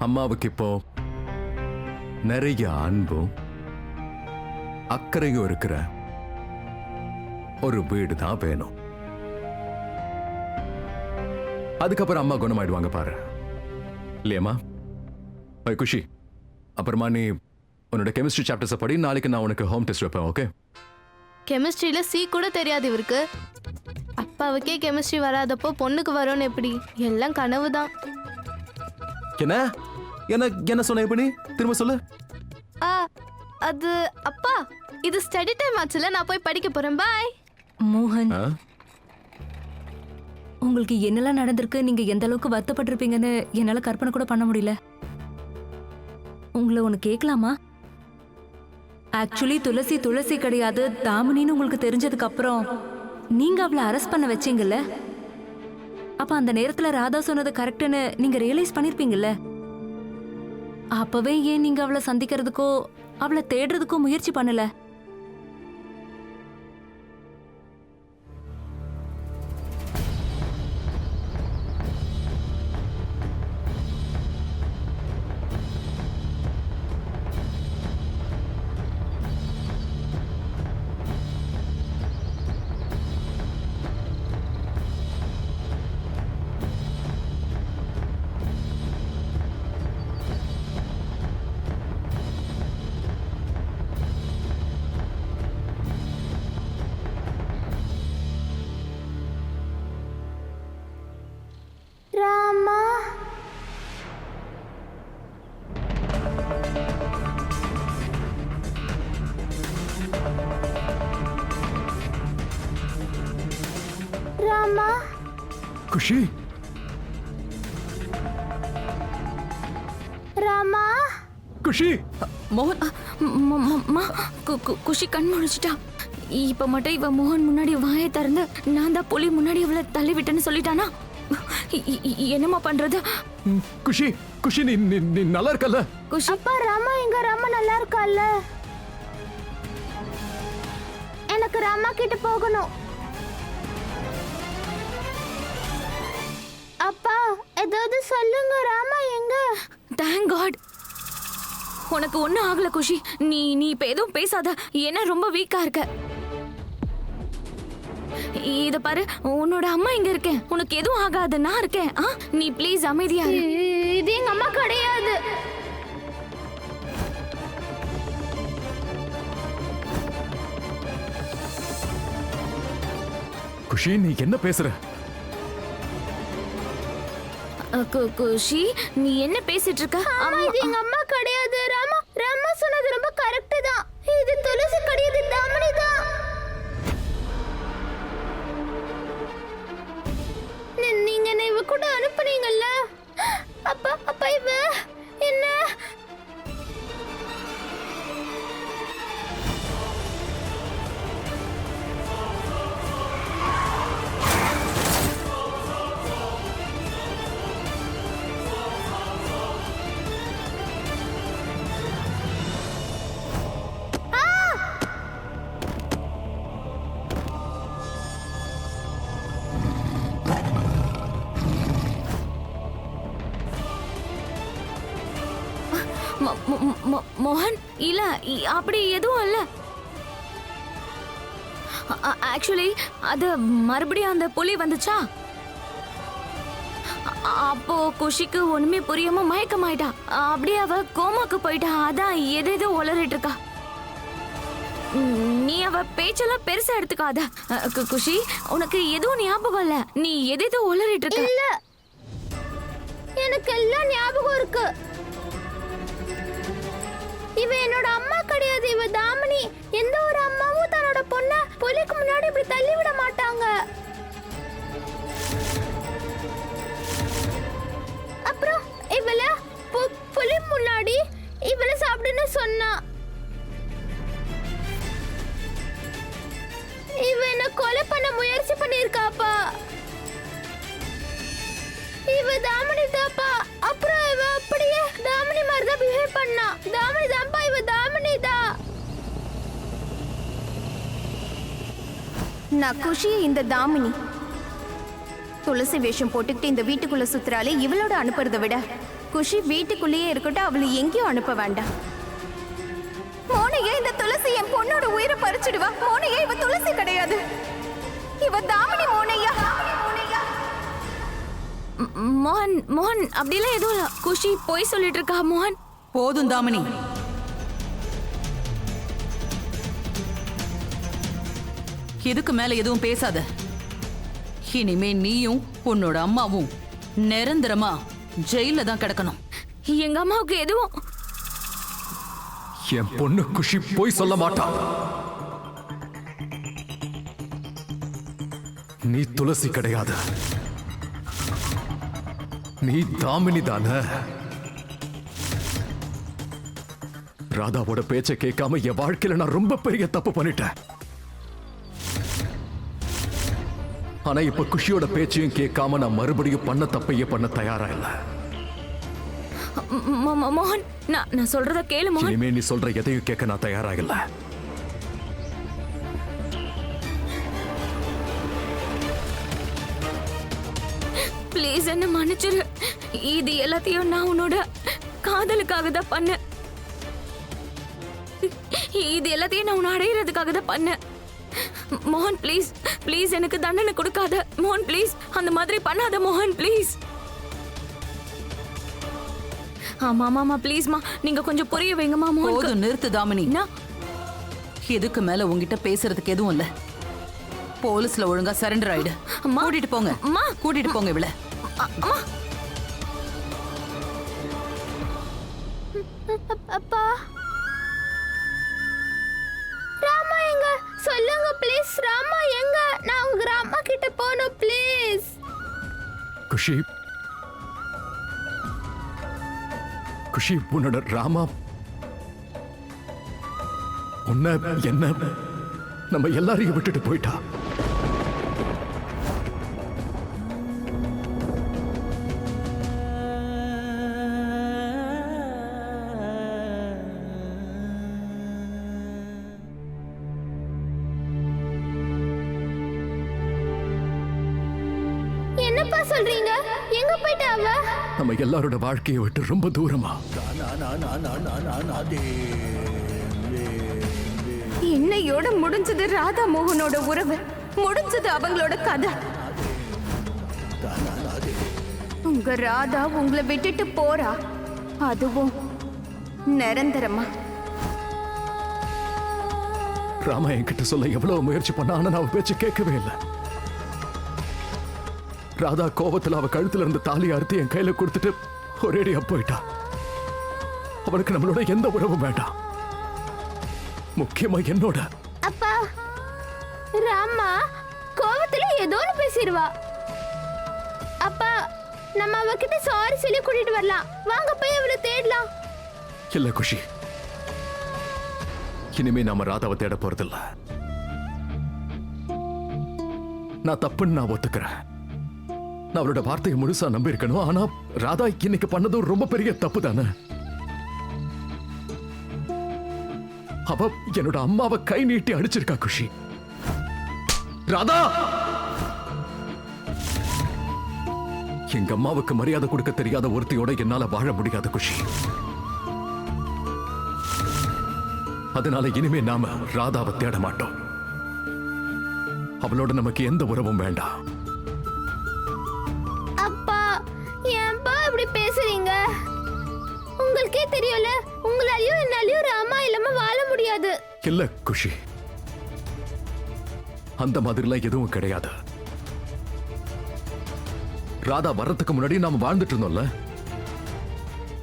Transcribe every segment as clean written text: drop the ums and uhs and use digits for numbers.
அம்மாவுக்கு இப்போ நிறைய அன்பும் அக்கறையும் இருக்கிற ஒரு வீடு தான் வேணும். அதுக்கப்புறம் அம்மா குணமாயிடுவாங்க பாரு, இல்லையம்மா? குஷி, அப்புறமா நீ உன்னோட கெமிஸ்ட்ரி சாப்டர்ஸை படி. நாளைக்கு நான் உனக்கு ஹோம் டெஸ்ட் வைப்பேன், ஓகே? கெமிஸ்ட்ரியில சி கூட தெரியாது இவருக்கு. அப்பாவுக்கே கெமிஸ்ட்ரி வராதப்போ பொண்ணுக்கு வரும்னு எப்படி? எல்லாம் கனவு தான். என்ன என்ன என்ன சொன்ன? எப்படி திரும்ப சொல்லு. அது அப்பா, இது ஸ்டடி டைம் ஆச்சுல, நான் போய் படிக்க போறேன். பாய். மோகன், உங்களுக்கு என்னெல்லாம் நடந்திருக்கு, நீங்க எந்த அளவுக்கு வருத்தப்பட்டிருப்பீங்கன்னு என்னால கற்பனை கூட பண்ண முடியல. உங்களை ஒண்ணு கேட்கலாமா? ஆக்சுவலி துளசி கிடையாது, தாமினின்னு உங்களுக்கு தெரிஞ்சதுக்கு அப்புறம் நீங்க அவளை அரெஸ்ட் பண்ண வச்சீங்கல்ல, அப்ப அந்த நேரத்துல ராதா சொன்னது கரெக்ட்னு நீங்க ரியலைஸ் பண்ணிருப்பீங்கல்ல. அப்பவே ஏன் நீங்க அவளை சந்திக்கிறதுக்கோ அவளை தேடுறதுக்கோ முயற்சி பண்ணல? ராமா, ராமா. குஷி, ராமா. குஷி. மோகன், குஷி கண் முழிச்சிட்டா. இப்ப மட்டும் இவ மோகன் முன்னாடி வாயை திறந்து நான் தான் புலி முன்னாடி இவளை தள்ளி விட்டேன்னு சொல்லிட்டானா? என்னமா பண்றது? குஷி, குஷி, நீ நீ நல்லா இருக்கல்ல? குஷி, அப்பா, ராமா எங்க? ராமா நல்லா இருக்கால? எனக்கு ராமா கிட்ட போகணும். அப்பா, ஏதாவது சொல்லுங்க. ராமா எங்க? Thank God. உனக்கு ஒண்ணும் ஆகல குஷி. நீ நீ இப்ப எதுவும் பேசாத, ஏன்னா ரொம்ப வீக்கா இருக்க. இத பாரு, உன்னோட அம்மா இங்க இருக்கேன், உனக்கு எதுவும் ஆகாது, நான் இருக்கேன். நீ ப்ளீஸ் அமைதியா இரு. இது எங்க அம்மா கிடையாது. குஷி, நீ என்ன பேசுற? குஷி, நீ என்ன பேசிட்டு இருக்க? அம்மா, இது எங்க அம்மா கிடையாது. ராமா, ராமா சொன்னது ரொம்ப கரெக்ட் தான். இது துளசி கிடையாது, தாமினி தான். நீங்க என்ன இவ கூட அனுப்புனீங்கல்ல? அப்பா, அப்பா, இவ என்ன? மோகன், இல்ல, அப்படி எதுவும் இல்ல. ஆக்சுவலி அது மறுபடியும் அந்த புலி வந்துச்சா, அப்போ குஷிக்கு ஒண்ணுமே புரியாம மயக்கமாயிட்டா. அப்படியே அவ கோமாக்கு போயிட்டா. அதான் எதேதோ உளறிட்டு இருக்கா. நீ அவ பேச்செல்லாம் பெருசா எடுத்துக்காத. குஷி, உனக்கு எதுவும் ஞாபகம் இல்ல, நீ எதேதோ உளறிட்டு இருக்க. இல்ல, எனக்கு எல்லாம் ஞாபகம் இருக்கு. இவ என்னோட அம்மா கிடையாது, இவ தாமினி. எந்த ஒரு அம்மாவும் தன்னோட பொண்ண புலிக்கு முன்னாடி இப்படி தள்ளி விட மாட்டாங்க. அப்புறம் இவள புலி முன்னாடி இவள சாப்பிடுன்னு சொன்னா. இவ என்ன கொலை பண்ண முயற்சி பண்ணிருக்காப்பா. இவ தாமினி தாப்பா. அப்புறம் இவ அப்படியே தாமினி மாதிரி தான் பிஹேவ் பண்ணா. தாமினி தான்ப்பா, இவ தாமினி தான். நான் குஷி, இந்த தாமினி துளசி வேஷம் போட்டுக்கிட்டு இந்த வீட்டுக்குள்ள சுத்துறாலே இவளோட அனுப்புறதை விட குஷி வீட்டுக்குள்ளேயே இருக்கட்டும், அவளை எங்கேயும் அனுப்ப வேண்டாம். மோனையே இந்த துளசி என் பொண்ணோட உயிரை பறிச்சிடுவா. மோனையே இவ துளசி கிடையாது, இவ தாமினி மோனையா. மோகன் மோகன் அப்படிலாம் எதுவும் இல்ல. குஷி போய் சொல்லிட்டு இருக்கா மோகன். போதும் தாமினி, இதுக்கு மேல எதுவும் பேசாத. இனிமே நீயும் உன்னோட அம்மாவும் நிரந்தரமா ஜெயில தான் கிடக்கணும். எங்க அம்மாவுக்கு எதுவும் என் பொண்ணு குஷி போய் சொல்ல மாட்டா. நீ துளசி கிடையாது, நீ தாமினி தானே. ராதாவோட பேச்சை கேட்காம என் வாழ்க்கையில நான் ரொம்ப பெரிய தப்பு பண்ணிட்டேன். ஆனா இப்ப குஷியோட பேச்சையும் கேட்காம நான் மறுபடியும் பண்ண தப்பையே பண்ண தயாரா இல்ல. மோகன் நான் சொல்றத கேளு மோகன். இனிமே நீ சொல்ற எதையும் கேட்க நான் தயாரா இல்ல. ப்ளீஸ் என்ன மன்னிச்சிரு. இது எல்லாத்தையும் நான் உன்னோட காதலுக்காக தான் பண்ணேன். இது எல்லாத்தையும் நான் உன்னை அடையிறதுக்காக தான் பண்ணேன். மோகன் ப்ளீஸ் ப்ளீஸ் எனக்கு தண்டனை கொடுக்காத மோகன். ப்ளீஸ் அந்த மாதிரி பண்ணாத மோகன் ப்ளீஸ். ஆமா ப்ளீஸ்மா, நீங்க கொஞ்சம் புரிய வைங்கம்மா மோகன். போதும் நிறுத்து தாமினி. நான் இதுக்கு மேல உங்ககிட்ட பேசுறதுக்கு எதுவும் இல்ல. போலீஸ்ல ஒழுங்கா சரண்டர் ஆயிடு. அம்மா. கூட்டிட்டு போங்க, அம்மா. கூட்டிட்டு போங்க இவள. அம்மா அப்பா, ராமா எங்க சொல்லுங்க ப்ளீஸ். ராமா எங்க? நான் உங்க ராமா கிட்ட போகணும் ப்ளீஸ். குஷி, குஷி, உன்னோட ராமா உன்ன என்ன நம்ம எல்லாரையும் விட்டுட்டு போயிட்டா. என்னப்பா சொல்றீங்க? எங்க போயிட்டா அவ? நம்ம எல்லாரோட வாழ்க்கையை விட்டு ரொம்ப தூரமா. இன்னையோட முடிஞ்சது ராதா மோகனோட உறவு, முடிஞ்சது அவங்களோட கதை. உங்க ராதா உங்களை விட்டுட்டு போறா, அதுவும் நிரந்தரமா. ராமா என்கிட்ட சொல்ல எவ்வளவு முயற்சி பண்ண, ஆனா நான் அவ பேச்சு கேட்கவே இல்லை. ராதா கோபத்துல அவ கழுத்துல இருந்து தாலி அறுத்து என் கையில கொடுத்துட்டு ஒரேடியா போயிட்டா. அவளுக்கு நம்மளோட எந்த உறவும் வேண்டாம், முக்கியமா என்னோட. அப்பா, ராமா கோவத்துல ஏதோ ஒன்று பேசிடுவா. அப்பா, நம்ம அவகிட்ட சாரி சொல்லி கூட்டிட்டு வரலாம். வாங்க போய் அவளை தேடலாம். இல்ல குஷி, இனிமே நாம ராதாவை தேட போறதில்ல. நான் தப்புன்னு நான் ஒத்துக்கிறேன். நான் அவளோட வார்த்தையை முழுசா நம்பி இருக்கணும். ஆனா ராதா இன்னைக்கு பண்ணதும் ரொம்ப பெரிய தப்பு தானே. அவ என்னோட அம்மாவை கை நீட்டி அடிச்சிருக்கா குஷி. ராதா, எங்க அம்மாவுக்கு மரியாதை கொடுக்க தெரியாத ஒருத்தியோட என்னால வாழ முடியாத குஷி. அதனால இனிமே நாம ராதாவை தேட மாட்டோம். அவளோட நமக்கு எந்த உறவும் வேண்டாம். அப்பா, ஏன்பா இப்படி பேசுறீங்க? உங்களுக்கே தெரியும்ல, உங்களாலையும் என்னாலையும் ராமா இல்லாம வாழ முடியாது. இல்ல குஷி, அந்த மாதிரிலாம் எதுவும் கிடையாது. ராதா வர்றதுக்கு முன்னாடி நாம வாழ்ந்துட்டு இருந்தோம்ல.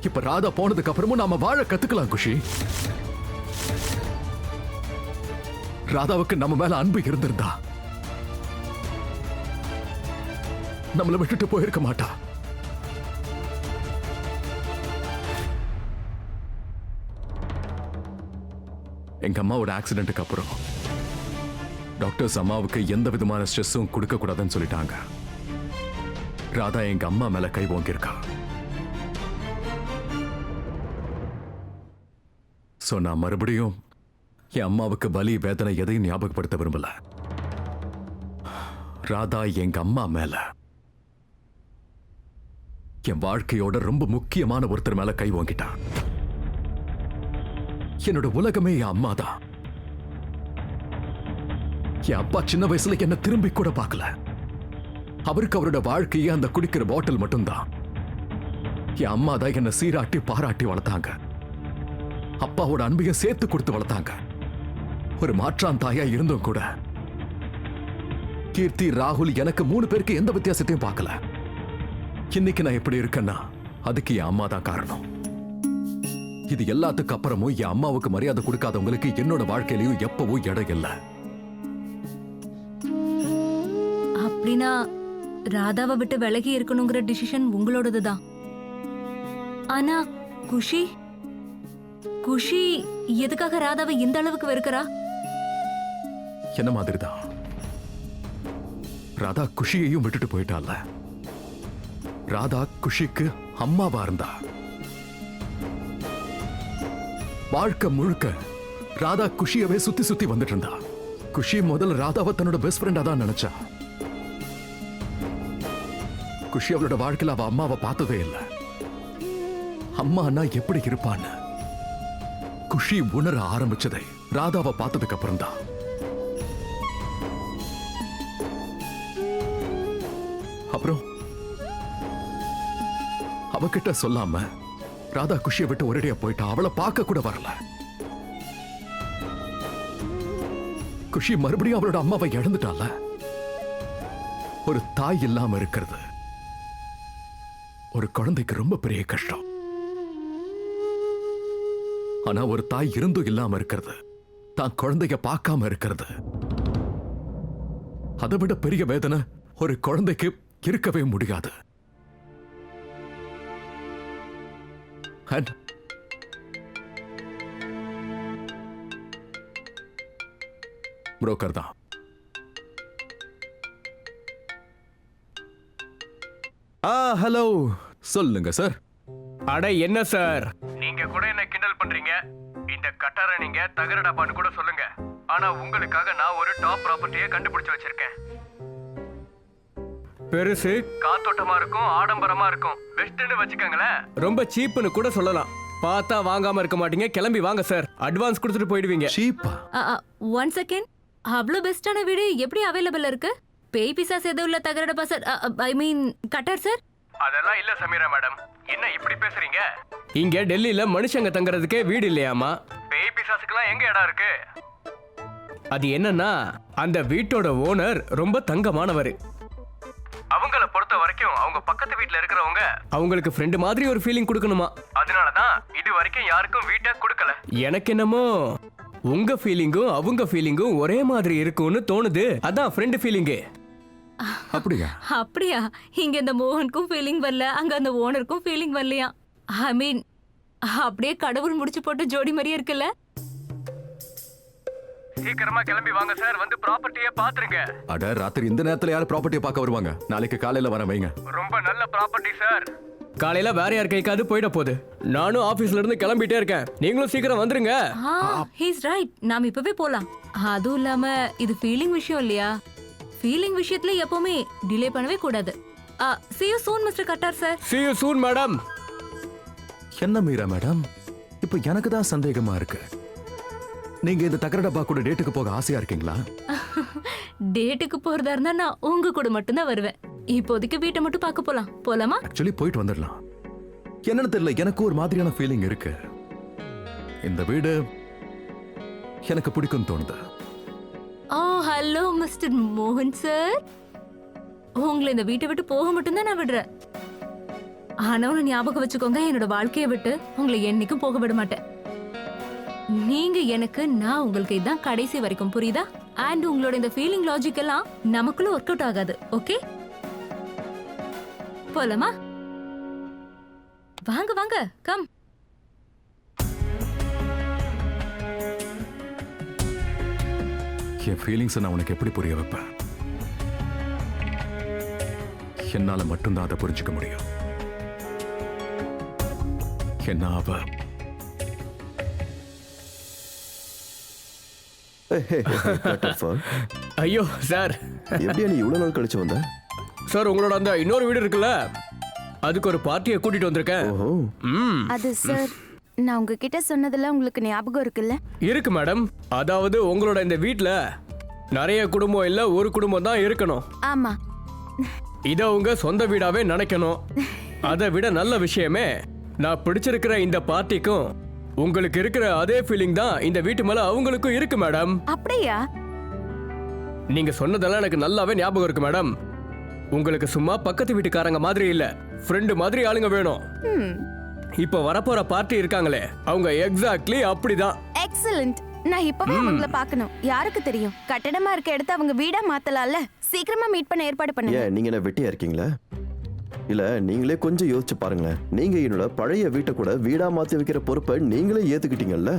இப்ப ராதா போனதுக்கு அப்புறமும் நாம வாழ கத்துக்கலாம் குஷி. ராதாவுக்கு நம்ம மேல அன்பு இருந்திருந்தா நம்மளை விட்டுட்டு போயிருக்க மாட்டா. எங்க அம்மாவோட ஆக்சிடென்ட்டுக்கு அப்புறம் டாக்டர்ஸ் அம்மாவுக்கு எந்த விதமான ஸ்ட்ரெஸ்ஸும் கொடுக்க கூடாதுன்னு சொல்லிட்டாங்க. ராதா எங்க அம்மா மேல கை ஓங்கியிருக்கா. சோ நான் மறுபடியும் என் அம்மாவுக்கு வலி வேதனை எதையும் ஞாபகப்படுத்த விரும்பல. ராதா எங்க அம்மா மேல என் வாழ்க்கையோட ரொம்ப முக்கியமான ஒருத்தர் மேல கை வாங்கிட்டான். என்னோட உலகமே என் அம்மா தான். என் அப்பா சின்ன வயசுல என்ன திரும்பி கூட பார்க்கல. அவருக்கு அவரோட வாழ்க்கையே அந்த குடிக்கிற பாட்டில் மட்டும்தான். என் அம்மா தான் என்ன சீராட்டி பாராட்டி வளர்த்தாங்க. அப்பாவோட அன்பையும் சேர்த்து கொடுத்து வளர்த்தாங்க. ஒரு மாற்றான் தாயா இருந்தும் கூட கீர்த்தி, ராகுல் எனக்கு 3 பேருக்கு எந்த வித்தியாசத்தையும் பார்க்கல. இன்னைக்கு நான் எப்படி இருக்கேன்னா அதுக்கு என் அம்மா தான் காரணம். இது எல்லாத்துக்கு அப்புறமும் என் அம்மாவுக்கு மரியாதை கொடுக்காதவங்களுக்கு என்னோட வாழ்க்கையிலையும் எப்பவும் இடம் இல்லை. அப்படின்னா ராதாவை விட்டு விலகி இருக்கணுங்கிற டிசிஷன் உங்களோடதுதான். ஆனா குஷி குஷி எதுக்காக ராதாவை இந்த அளவுக்கு வெறுக்கிறா? என்ன மாதிரிதான் ராதா குஷியையும் விட்டுட்டு போயிட்டால. ராதா குஷிக்கு அம்மாவா இருந்தா. வாழ்க்கை முழுக்க ராதா குஷியவே சுத்தி சுத்தி வந்துட்டு இருந்தா. குஷி முதல்ல ராதாவை தன்னோட பெஸ்ட் ஃப்ரெண்டா தான் நினைச்சா. குஷி அவளோட வாழ்க்கையில அவ அம்மாவை பார்த்ததே இல்லை. அம்மா அண்ணா எப்படி இருப்பான்னு குஷி உணர ஆரம்பிச்சதை ராதாவை பார்த்ததுக்கு அப்புறம் தான். அப்புறம் அவகிட்ட சொல்லாம ராதா குஷியை விட்டு ஒரேடியா போயிட்டா. அவளை பார்க்க கூட வரல. குஷி மறுபடியும் அவளோட அம்மாவை இழந்துட்டால. ஒரு தாய் இல்லாம இருக்கிறது ஒரு குழந்தைக்கு ரொம்ப பெரிய கஷ்டம். ஆனா ஒரு தாய் இருந்தும் இல்லாம இருக்கிறது, தான் குழந்தைய பார்க்காம இருக்கிறது, அதை விட பெரிய வேதனை ஒரு குழந்தைக்கு இருக்கவே முடியாது. புரோக்கர் தான். ஹலோ, சொல்லுங்க சார். அட என்ன சார், நீங்க கூட என்ன கிண்டல் பண்றீங்க. இந்த கட்டார நீங்க தகர டப்பான்னு கூட சொல்லுங்க. ஆனா உங்களுக்காக நான் ஒரு டாப் ப்ராப்பர்ட்டியை கண்டுபிடிச்சு வச்சிருக்கேன். பெருசு, காத்தோட்டமா இருக்கும், ஆடம்பரமா இருக்கும், பெஸ்ட்னு வச்சுக்கோங்களேன். ரொம்ப சீப்னு கூட சொல்லலாம். பார்த்தா வாங்காம இருக்க மாட்டீங்க. கிளம்பி வாங்க சார், அட்வான்ஸ் கொடுத்துட்டு போயிடுவீங்க. சீப்பா? 1 செகண்ட். அவ்வளோ பெஸ்டான வீடு எப்படி அவைலபிள் இருக்கு? பேய் பிசாஸ் எதுவும் இல்ல தகரடப்பா சார், ஐ மீன் கட்டார் சார்? அதெல்லாம் இல்ல சமீரா மேடம், என்ன இப்படி பேசுறீங்க? இங்க டெல்லியில மனுஷங்க தங்கறதுக்கே வீடு இல்லையாமா. பேய் பிசாசுக்கெல்லாம் எங்க இடம் இருக்கு? அது என்னன்னா, அந்த வீட்டோட ஓனர் ரொம்ப தங்கமானவர். அவங்கள பொறுத்த வரைக்கும் அவங்க பக்கத்து வீட்ல இருக்கிறவங்க அவங்களுக்கு ஃப்ரெண்ட் மாதிரி ஒரு ஃபீலிங் கொடுக்கணுமா. அதனாலதான் இது வரைக்கும் யாருக்கும் வீட்டை கொடுக்கல. எனக்கு என்னமோ உங்க ஃபீலிங்கும் அவங்க ஃபீலிங்கும் ஒரே மாதிரி இருக்கும்னு தோணுது. அதான் ஃப்ரெண்ட் ஃபீலிங்கு. அப்படியா? அப்படியா? இங்க இந்த மோகனுக்கும் ஃபீலிங் வரல, அங்க அந்த ஓனருக்கும் ஃபீலிங் வரலையா? ஐ மீன் அப்படியே கடவுள் முடிச்சு போட்டு ஜோடி மாதிரியே இருக்குல்ல. சீக்கிரமா கிளம்பி வாங்க சார், வந்து ப்ராப்பர்ட்டியை பாத்துருங்க. அட, ராத்திரி இந்த நேரத்துல யாரு ப்ராப்பர்ட்டியை பார்க்க வருவாங்க? நாளைக்கு காலையில வர வைங்க. ரொம்ப நல்ல ப்ராப்பர்ட்டி சார். காலையில வேற யார் கைக்காவது போயிட போகுது. நானும் ஆபீஸ்ல இருந்து கிளம்பிட்டே இருக்கேன். நீங்களும் சீக்கிரம் வந்துருங்க. ஹீஸ் ரைட், நாம இப்பவே போலாம். அதுவும் இல்லாம இது ஃபீலிங் விஷயம் இல்லையா? ஃபீலிங் விஷயத்துல எப்பவுமே டிலே பண்ணவே கூடாது. see you soon mister Khattar sir. see you soon madam. என்ன மீரா மேடம், இப்போ எனக்கு தான் சந்தேகமா இருக்கு. நீங்க இந்த தகர டப்பா கூட டேட்டுக்கு போக ஆசையா இருக்கீங்களா? டேட்டுக்கு போறதா இருந்தா நான் உங்க கூட மட்டும் தான் வருவேன். இப்போதைக்கு வீட்டை மட்டும் பார்க்க போலாம். போலாமா? ஆக்சுவலி போயிட்டு வந்துடலாம். என்னன்னு தெரியல, எனக்கு ஒரு மாதிரியான ஃபீலிங் இருக்கு. இந்த வீடு எனக்கு பிடிக்கும் தோணுது. ஓ ஹலோ மிஸ்டர் மோகன் சார், உங்களை இந்த வீட்டை விட்டு போக மட்டும் தான் நான் விடுறேன். ஆனா ஒன்னு ஞாபகம் வச்சுக்கோங்க, என்னோட வாழ்க்கையை விட்டு உங்களை என்னைக்கும் போக விட மாட்டேன். நீங்க எனக்கு, நான் உங்களுக்கு, இதான் கடைசி வரைக்கும், புரியுதா? அண்ட் உங்களோட இந்த ஃபீலிங் லாஜிக் எல்லாம் நமக்குள்ள ஒர்க் அவுட் ஆகாது. ஓகே, போலாமா? வாங்க வாங்க, கம். என் ஃபீலிங்ஸை நான் உனக்கு எப்படி புரிய வைப்பேன்? என்னால மட்டும்தான் அதை புரிஞ்சுக்க முடியும். என்ன அவ ஐயோ சார், எப்படியா நீ இவ்வளவு நாள் கழிச்சு வந்த? சார் உங்களோட அந்த இன்னொரு வீடு இருக்குல்ல, அதுக்கு ஒரு பார்ட்டியை கூட்டிட்டு வந்திருக்கேன். ஓஹோ. ம், அது சார், நான் உங்ககிட்ட சொன்னதெல்லாம் உங்களுக்கு ஞாபகம் இருக்குல்ல? இருக்கு மேடம். அதாவது உங்களோட இந்த வீட்ல நிறைய குடும்பம் இல்ல, ஒரு குடும்பம் தான் இருக்கணும். ஆமா. இத உங்க சொந்த வீடாவே நினைக்கணும். அதை விட நல்ல விஷயமே, நான் பிடிச்சிருக்கிற இந்த பார்ட்டிக்கும் உங்களுக்கு இருக்கிற அதே ஃபீலிங் தான் இந்த வீட்டு மேல அவங்களுக்கும் இருக்கு மேடம். அப்படியா? நீங்க சொன்னதெல்லாம் எனக்கு நல்லாவே ஞாபகம் இருக்கு மேடம். உங்களுக்கு சும்மா பக்கத்து வீட்டுக்காரங்க மாதிரி இல்ல, ஃப்ரெண்டு மாதிரி ஆளுங்க வேணும். இப்ப வரப்போற பார்ட்டி இருக்காங்களே, அவங்க எக்ஸாக்ட்லி அப்படிதான். எக்ஸலண்ட். நான் இப்பவே அவங்கள பார்க்கணும். யாருக்கு தெரியும், கட்டடமா இருக்க இடத்த அவங்க வீடா மாத்தலாம்ல. சீக்கிரமா மீட் பண்ண ஏற்பாடு பண்ணுங்க. ஏன் நீங்க என்ன வெட்டியா இருக்கீங்களா? இல்ல நீங்களே கொஞ்சம் யோசிச்சு பாருங்களேன். நீங்க என்னோட பழைய வீட்டை கூட வீடா மாத்தி வைக்கிற பொறுப்பை நீங்களே ஏத்துக்கிட்டீங்கல்ல.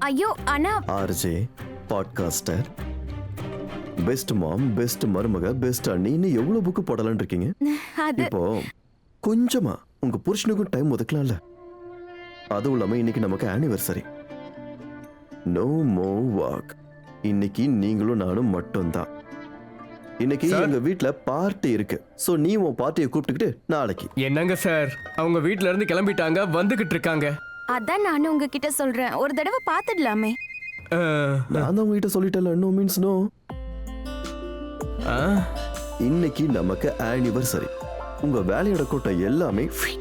ஐயோ ஆனா RJ, podcaster, best mom, best மருமக, பெஸ்ட் அண்ணின்னு எவ்வளவு புக்கு போடலான்னு இருக்கீங்க. அது இப்போ கொஞ்சமா உங்க புருஷனுக்கும் டைம் ஒதுக்கலாம்ல. அதுவும் இல்லாம இன்னைக்கு நமக்கு ஆனிவர்சரி. நோ மோ வாக். இன்னைக்கு நீங்களும் நானும் மட்டும்தான். இன்னைக்கு எங்க வீட்ல பார்ட்டி இருக்கு. சோ நீ உன் பார்ட்டியை கூப்பிட்டுக்கிட்டு நாளைக்கு. என்னங்க சார், அவங்க வீட்ல இருந்து கிளம்பிட்டாங்க, வந்துகிட்டு இருக்காங்க. அதான் நானும் உங்ககிட்ட சொல்றேன், ஒரு தடவை பார்த்துடலாமே. நான் தான் உங்ககிட்ட சொல்லிட்டேன்ல, நோ மீன்ஸ் நோ. இன்னைக்கு நமக்கு ஆனிவர்சரி. உங்க வேலையோட கோட்டை எல்லாமே free.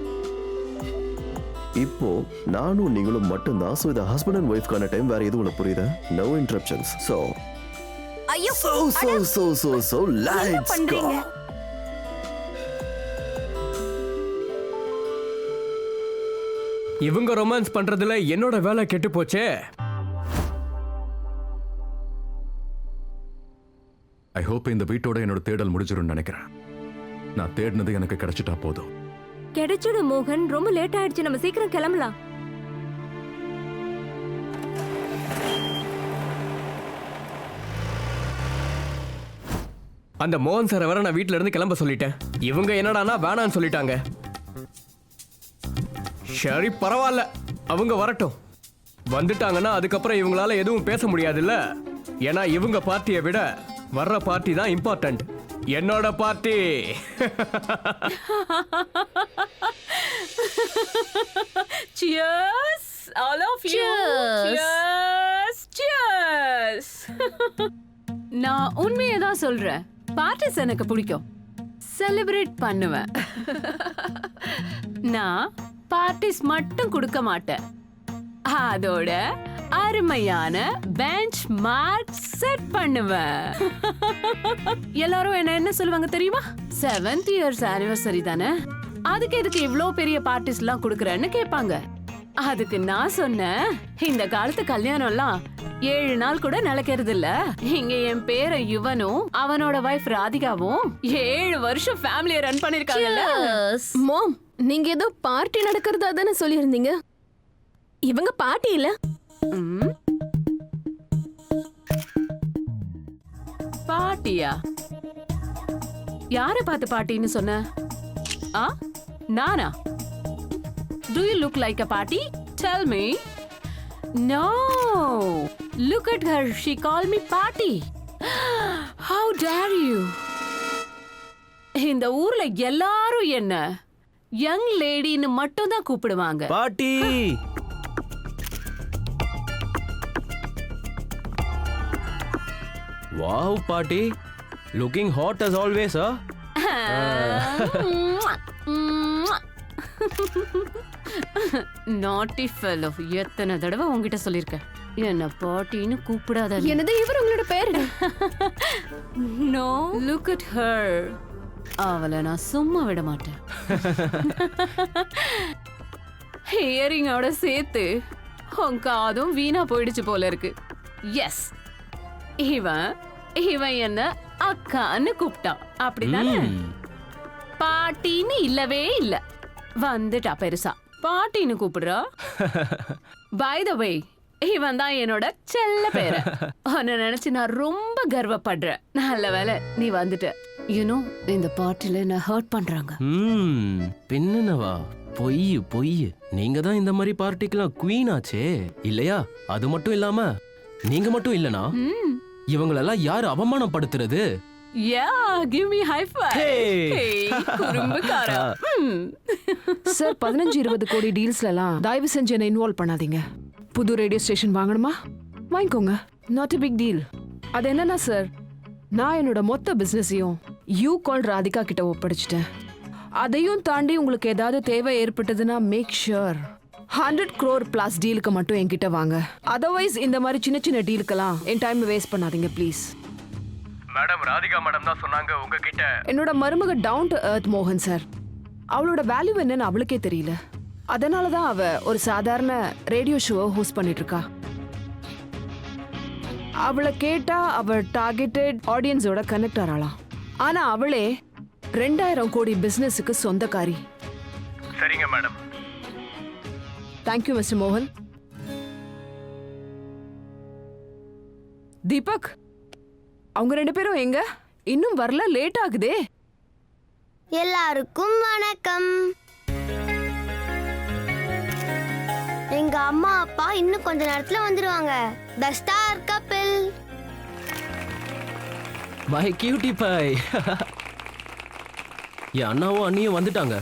இப்போ நானும் நீங்களும் மட்டும்தான். சோ இது ஹஸ்பண்ட் அண்ட் ஒய்ஃப்கான டைம். வேற எதுவும் உங்களுக்கு புரியுதா? No interruptions. சோ ஐயோ so let's go. இவங்க ரொமான்ஸ் பண்றதுல என்னோட வேலை கெட்டு போச்சே. ஐ ஹோப் இந்த வீட்டோட என்னோட தேடல் முடிஞ்சிரும்னு நினைக்கிறேன். நான் தேடினது எனக்கு கிடைச்சிட்டா போதும். கிடைச்சிடும் மோகன், ரொம்ப லேட் ஆயிடுச்சு, நம்ம சீக்கிரம் கிளம்பலாம். அந்த மோகன் சார் வர நான் வீட்ல இருந்து கிளம்ப சொல்லிட்டேன். இவங்க என்னடானா வேணான்னு சொல்லிட்டாங்க. சரி பரவாயில்ல, அவங்க வரட்டும். வந்துட்டாங்கன்னா அதுக்கப்புறம் இவங்களால எதுவும் பேச முடியாதுல்ல. ஏன்னா இவங்க பார்ட்டியை விட வர்ற பார்ட்டி தான் இம்பார்ட்டன்ட். என்னோட party. Cheers, all of you. Cheers, cheers. நான் உண்மையை தான் சொல்றேன். பார்ட்டிஸ் எனக்கு பிடிக்கும், செலிப்ரேட் பண்ணுவேன். நான் பார்ட்டிஸ் மட்டும் கொடுக்க மாட்டேன், அதோட அருமையான பெஞ்ச் மார்க் செட் பண்ணுவேன். எல்லாரும் என்ன சொல்லுவாங்க தெரியுமா? 7th இயர்ஸ் ஆனிவர்சரி தானே, அதுக்கு எதுக்கு இவ்ளோ பெரிய பார்ட்டிஸ் எல்லாம் கொடுக்கறேன்னு கேட்பாங்க. அதுக்கு நான் சொன்னேன், இந்த காலத்து கல்யாணம் எல்லாம் 7 நாள் கூட நடக்கிறது இல்ல. இங்க என் பேரன் யுவனும் அவனோட வைஃப் ராதிகாவும் 7 வருஷம் ஃபேமிலியை ரன் பண்ணிருக்காங்கல்ல. மாம், நீங்க ஏதோ பார்ட்டி நடக்கிறதா தானே சொல்லியிருந்தீங்க. இவங்க பார்ட்டி இல்ல. பார்ட்டியா? யார பார்த்து பார்ட்டின்னு சொன்ன? நானா? Do you look like a party? Tell me. No. Look at her. She called me party. How dare you? இந்த ஊர்ல எல்லாரும் என்ன யங் லேடின்னு மட்டும் தான் கூப்பிடுவாங்க. பாட்டி. Wow, party. Looking hot as always, huh? நாட்டி ஃபெல்லோ. எத்தனை தடவை உங்ககிட்ட சொல்லிருக்கேன் என்ன பாட்டின்னு கூப்பிடாத. என்னது இவர் உங்களோட பேரு? No, look at her. அவளை நான் சும்மா விட மாட்டேன். ஹியரிங்கோட சேர்த்து உன் காதும் வீணா போயிடுச்சு போல இருக்கு. எஸ், இவன் என்ன அக்கான்னு கூப்பிட்டான், அப்படிதானே? பாட்டின்னு இல்லவே இல்ல, வந்துட்டா பெருசா பாட்டின்னு கூப்பிடுறா. பை த வே, இவன் தான் என்னோட செல்ல பேர. உன்னை நினைச்சு நான் ரொம்ப கர்வப்படுறேன். நல்ல வேலை நீ வந்துட்ட. யூனோ, இந்த பார்ட்டில என்ன ஹர்ட் பண்றாங்க. பின்னவா? பொய் பொய். நீங்க தான் இந்த மாதிரி பார்ட்டிக்கெல்லாம் குவீன் ஆச்சே இல்லையா? அது மட்டும் இல்லாம நீங்க மட்டும் இல்லனா இவங்களெல்லாம் யாரு அவமானப்படுத்துறது? Yeah give me high five குறும்புக்காரா சார் 15-20 கோடி டீல்ஸ்லாம் தயவு செஞ்சு என்ன இன்வால்வ் பண்ணாதீங்க. புது ரேடியோ ஸ்டேஷன் வாங்கணுமா வாங்கிக்கோங்க, நாட் a பிக் டீல். அது என்னன்னா சார், நான் என்னோட மொத்த பிசினஸையும் யூ கால் ராதிகா கிட்ட ஒப்படைச்சிட்டேன். அதையும் தாண்டி உங்களுக்கு ஏதாவது தேவை ஏற்பட்டதுன்னா மேக் ஷூர் 100 crore plus டீலுக்கு மட்டும் என்கிட்ட வாங்க. அதர்வைஸ் இந்த மாதிரி சின்ன சின்ன டீலுக்கெல்லாம் என் டைம் வேஸ்ட் பண்ணாதீங்க ப்ளீஸ். மேடம் ராதிகா மேடம் தான் சொன்னாங்க உங்ககிட்ட. என்னோட மருமக டவுன் டு எர்த் மோகன் சார். அவளோட வேல்யூ என்னன்னு அவளுக்கே தெரியல. அதனால தான் அவ ஒரு சாதாரண ரேடியோ ஷோவை ஹோஸ்ட் பண்ணிட்டு இருக்கா. அவளை கேட்டா அவ டார்கெட்டட் ஆடியன்ஸோட கனெக்ட் ஆறாளாம். ஆனா அவளே 2000 கோடி பிசினஸுக்கு சொந்தக்காரி. சரிங்க மேடம். தேங்க்யூ மிஸ்டர் மோகன். தீபக், அவங்க 2 பேரும் எங்க? இன்னும் வரல, லேட் ஆகுதே. எல்லாருக்கும் வணக்கம். எங்க அம்மா அப்பா இன்னும் கொஞ்ச நேரத்துல வந்துருவாங்க. தி ஸ்டார் கப்பிள். மை கியூட்டி பாய். என் அண்ணாவும் அண்ணியும் வந்துட்டாங்க.